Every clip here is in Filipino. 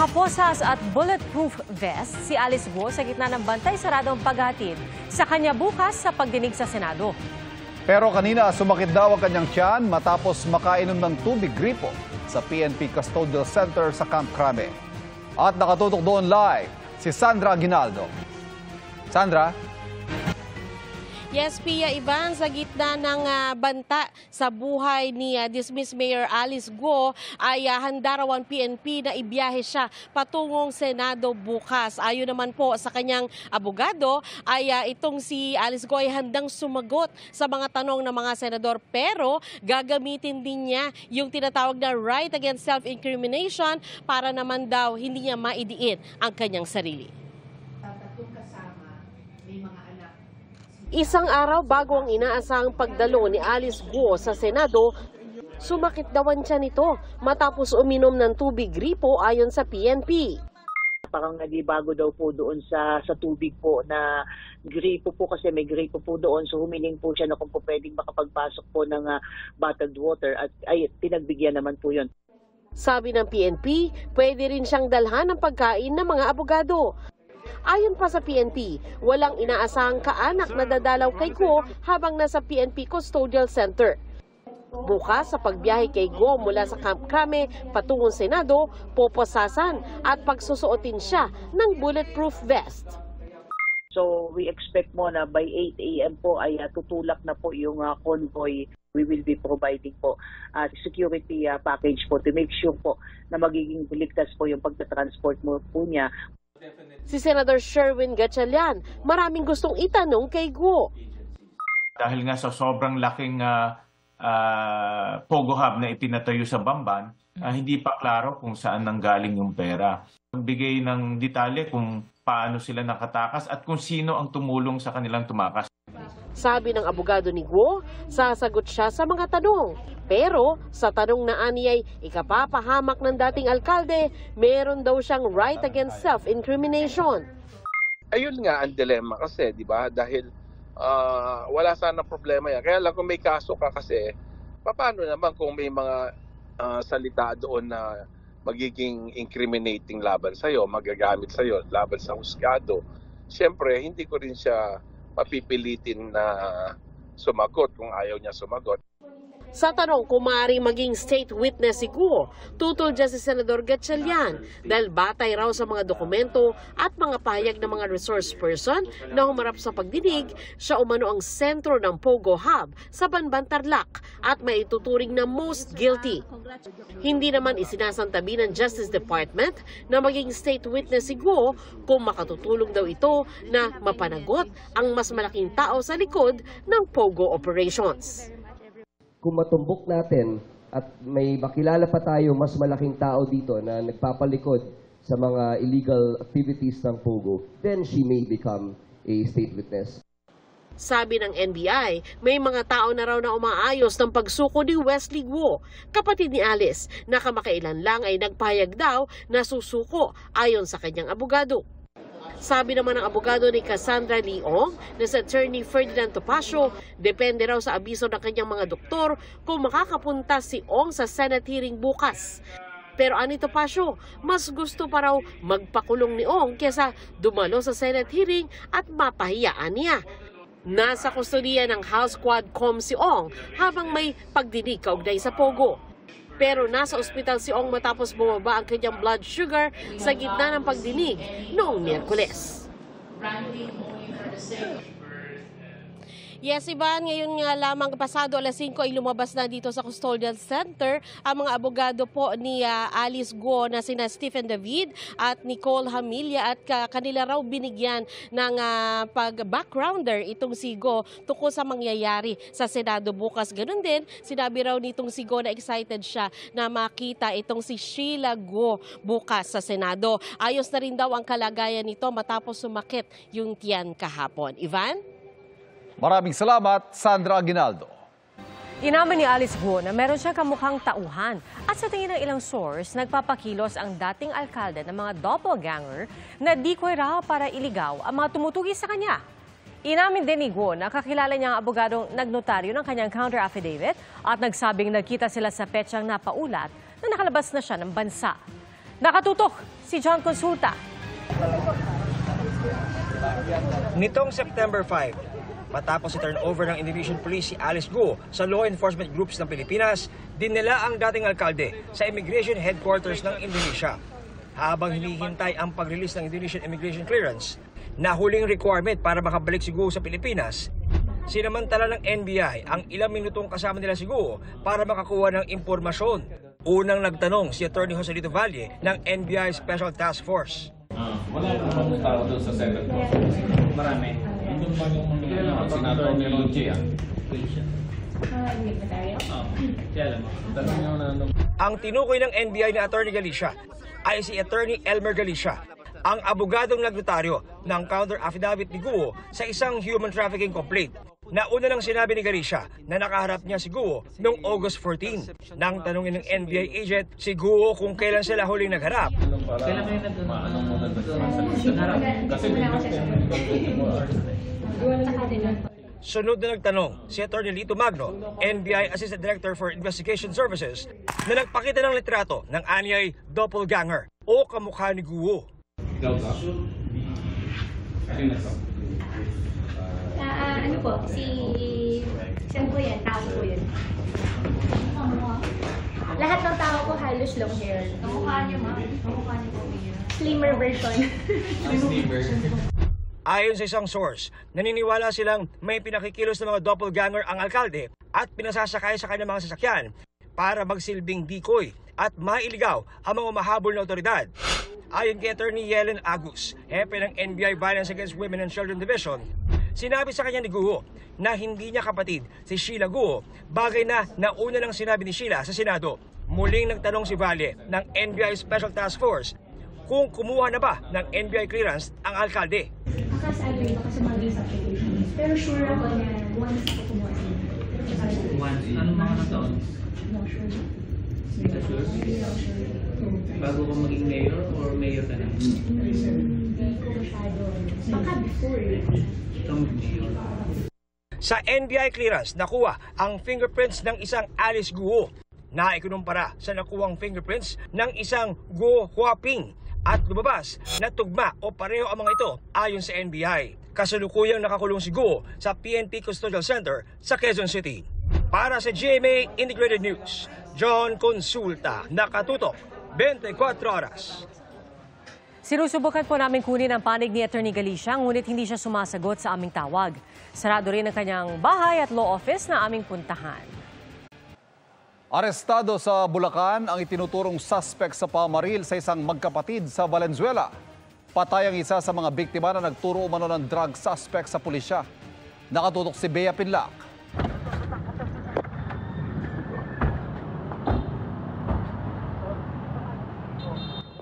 Nakaposas at bulletproof vest si Alice Guo sa gitna ng bantay saradong paghahatid sa kanya bukas sa pagdinig sa Senado. Pero kanina sumakit daw ang kanyang tiyan matapos makainom ng tubig gripo sa PNP Custodial Center sa Camp Crame. At nakatutok doon live si Sandra Aguinaldo. Sandra? Yes, Pia Ivan, sa gitna ng banta sa buhay ni dismissed Mayor Alice Guo ay handa raw ang PNP na ibiyahe siya patungong Senado bukas. Ayon naman po sa kanyang abogado ay itong si Alice Guo ay handang sumagot sa mga tanong ng mga senador pero gagamitin din niya yung tinatawag na right against self-incrimination para naman daw hindi niya maidiin ang kanyang sarili. Isang araw bago ang inaasahang pagdalo ni Alice Guo sa Senado, sumakit daw ang tiyan nito matapos uminom ng tubig gripo ayon sa PNP. Parang nagibago daw po doon sa tubig po na gripo po kasi may gripo po doon. So humiling po siya na kung po pwedeng makapagpasok po ng bottled water at ay pinagbigyan naman po yun. Sabi ng PNP, pwede rin siyang dalhan ng pagkain ng mga abogado. Ayon pa sa PNP, walang inaasahang kaanak na dadalaw kay Guo habang nasa PNP Custodial Center. Bukas sa pagbiyahe kay Guo mula sa Camp Crame patungong Senado, poposasan at pagsusuotin siya ng bulletproof vest. So we expect mo na by 8 a.m. po ay tutulak na po yung convoy. We will be providing po security package po to make sure po na magiging ligtas po yung pagta-transport mo po niya. Si Senator Sherwin Gatchalian, maraming gustong itanong kay Guo. Dahil nga sa sobrang laking Pogo Hub na ipinatayo sa Bamban, hindi pa klaro kung saan nanggaling yung pera. Bigay ng detalye kung paano sila nakatakas at kung sino ang tumulong sa kanilang tumakas. Sabi ng abogado ni Guo, sasagot siya sa mga tanong. Pero sa tanong na aniyay ikapapahamak ng dating alkalde, meron daw siyang right against self-incrimination. Ayun nga ang dilemma kasi, di ba? Dahil wala sana problema yan. Kaya lang kung may kaso ka kasi, paano naman kung may mga salita doon na magiging incriminating laban sa'yo, magagamit sa'yo laban sa husgado. Siyempre, hindi ko rin siya mapipilitin na sumagot kung ayaw niya sumagot. Sa tanong kung maaaring maging state witness si Guo, tutol dyan si Senador Gatchalian dahil batay raw sa mga dokumento at mga pahayag ng mga resource person na humarap sa pagdinig, siya umano ang sentro ng Pogo Hub sa Banban Tarlac at may ituturing na most guilty. Hindi naman isinasantabi ng Justice Department na maging state witness si Guo kung makatutulong daw ito na mapanagot ang mas malaking tao sa likod ng Pogo operations. Kung matumbok natin at may makilala pa tayo mas malaking tao dito na nagpapalikod sa mga illegal activities ng Pogo, then she may become a state witness. Sabi ng NBI, may mga tao na raw na umaayos ng pagsuko ni Wesley Guo, kapatid ni Alice, na kamakailan lang ay nagpahayag daw na susuko ayon sa kanyang abogado. Sabi naman ng abogado ni Cassandra Leong na sa attorney Ferdinand Topacio, depende raw sa abiso ng kanyang mga doktor kung makakapunta si Ong sa Senate hearing bukas. Pero ani Topacio, mas gusto pa raw magpakulong ni Ong kesa dumalo sa Senate hearing at mapahiyaan niya. Nasa kustodiya ng House Quadcom si Ong habang may pagdinig kaugnay sa Pogo. Pero nasa ospital si Ong matapos bumaba ang kanyang blood sugar sa gitna ng pagdinig noong Miyerkules. Yes, Ivan, ngayon nga lamang pasado alas 5 ay lumabas na dito sa Custodial Center ang mga abogado po ni Alice Guo na sina Stephen David at Nicole Hamilla at kanila raw binigyan ng pag-backgrounder itong si Guo tungkol sa mangyayari sa Senado bukas. Ganun din, sinabi raw nitong si Guo na excited siya na makita itong si Sheila Guo bukas sa Senado. Ayos na rin daw ang kalagayan nito matapos sumakit yung tiyan kahapon. Ivan? Maraming salamat, Sandra Aguinaldo. Inamin ni Alice Guo na meron siyang kamukhang tauhan at sa tingin ng ilang source, nagpapakilos ang dating alkalde ng mga doppelganger na decoy raw para iligaw ang mga tumutugi sa kanya. Inamin din ni Guo na kakilala niya ang abogadong nagnotaryo ng kanyang counter-affidavit at nagsabing nagkita sila sa petsang napaulat na nakalabas na siya ng bansa. Nakatutok si John Consulta. Nitong September 5, matapos i-turnover ng Indonesian Police si Alice Guo sa law enforcement groups ng Pilipinas, dinala ang dating alkalde sa immigration headquarters ng Indonesia. Habang hinihintay ang pag-release ng Indonesian immigration clearance na huling requirement para makabalik si Guo sa Pilipinas, sinamantala ng NBI ang ilang minutong kasama nila si Guo para makakuha ng impormasyon. Unang nagtanong si Attorney Joselito Valle ng NBI Special Task Force. Wala namang tao doon sa Senate. Marami. Yung mga senador ni Lucia. Ang tinukoy ng NBI na Attorney Galicia ay si Attorney Elmer Galicia, ang abogadong nagnotaryo ng counter affidavit ni Guo sa isang human trafficking complaint. Nauna nang sinabi ni Galicia na nakaharap niya si Guo noong August 14. Nang tanungin ng NBI agent si Guo kung kailan sila huling nagharap. Kailan kayo nagharap? Kasi Sunod na nagtanong si Atty. Lito Magno, NBI Assistant Director for Investigation Services, na nagpakita ng litrato ng anyay doppelganger o kamukha ni Guo. Ikaw ka? Sino ito? Ano po, saan po yan? Tao po yun. Lahat ng tao po halos long hair. Kamukha niyo ma? Kamukha niyo po yun. Slimmer version. Ayon sa isang source, naniniwala silang may pinakikilos ng mga doppelganger ang alkalde at pinasasakay sa kanyang mga sasakyan para magsilbing decoy at mailigaw ang mga mahabol na otoridad. Ayon kay Attorney Yellen Agus, hepe ng NBI Violence Against Women and Children Division, sinabi sa kanya ni Guo na hindi niya kapatid si Sheila Guo, bagay na nauna nang sinabi ni Sheila sa Senado. Muling nagtanong si Valle ng NBI Special Task Force kung kumuha na ba ng NBI clearance ang alkalde. Akasado yun, baka sa mga visa applications. Pero sure ako na once ako kumuha sila. Once? Anong mga taon? No, sure. Bago ko maging mayor or mayor ka na? Hindi ko masyado. Baka before. Sa NBI clearance, nakuha ang fingerprints ng isang Alice Guo na ikunumpara sa nakuhang fingerprints ng isang Guo Huaping at lumabas na tugma o pareho ang mga ito ayon sa NBI. Kasalukuyang nakakulong si Guo sa PNP Custodial Center sa Quezon City. Para sa GMA Integrated News, John Consulta, nakatutok 24 oras. Sinusubukan po namin kunin ang panig ni Attorney Galicia, ngunit hindi siya sumasagot sa aming tawag. Sarado rin ang kanyang bahay at law office na aming puntahan. Arestado sa Bulacan ang itinuturong suspect sa pamaril sa isang magkapatid sa Valenzuela. Patay ang isa sa mga biktima na nagturo umano ng drug suspect sa pulisya. Nakatutok si Bea Pinlac.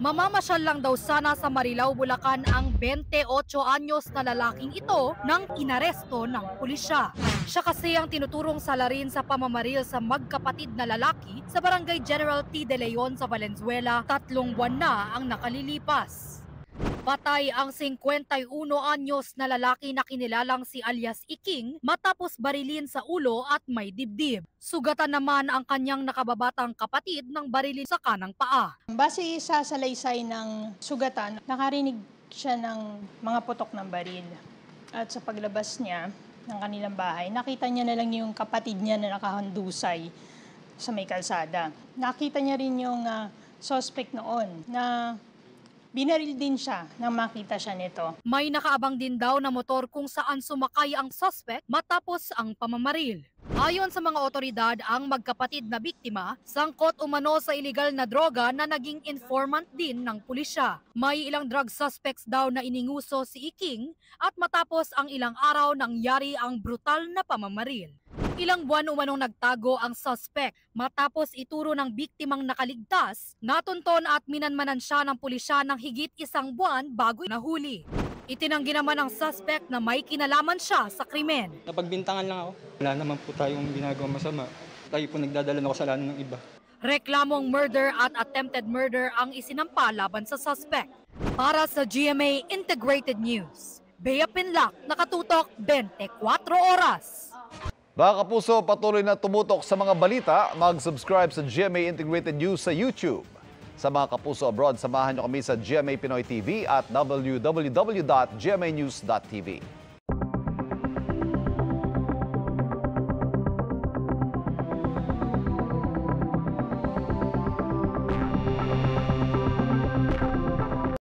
Mamamasyal lang daw sana sa Marilao, Bulacan ang 28 anyos na lalaking ito nang inaresto ng pulisya. Siya kasi ang tinuturong salarin sa pamamaril sa magkapatid na lalaki sa Barangay General T. De Leon sa Valenzuela. 3 buwan na ang nakalilipas. Patay ang 51 anyos na lalaki na kinilalang si alias Iking matapos barilin sa ulo at may dibdib. Sugatan naman ang kanyang nakababatang kapatid ng barilin sa kanang paa. Base sa salaysay ng sugatan, nakarinig siya ng mga putok ng baril. At sa paglabas niya ng kanilang bahay, nakita niya na lang yung kapatid niya na nakahandusay sa may kalsada. Nakita niya rin yung suspect noon na binaril din siya nang makita siya nito. May nakaabang din daw na motor kung saan sumakay ang suspect matapos ang pamamaril. Ayon sa mga otoridad, ang magkapatid na biktima sangkot umano sa iligal na droga na naging informant din ng pulisya. May ilang drug suspects daw na ininguso si Iking at matapos ang ilang araw nangyari ang brutal na pamamaril. Ilang buwan umanong nagtago ang suspect matapos ituro ng biktimang nakaligtas, natunton at minanmanan siya ng pulisya ng higit 1 buwan bago nahuli. Itinanggi naman ng suspect na may kinalaman siya sa krimen. Napagbintangan lang ako. Wala naman po tayong ginagawa masama. Tayo po nagdadala ng kasalanan ng iba. Reklamong murder at attempted murder ang isinampa laban sa suspect. Para sa GMA Integrated News, Bea Pinlac, nakatutok 24 oras. Mga kapuso, patuloy na tumutok sa mga balita. Mag-subscribe sa GMA Integrated News sa YouTube. Sa mga kapuso abroad, samahan nyo kami sa GMA Pinoy TV at www.gmanews.tv.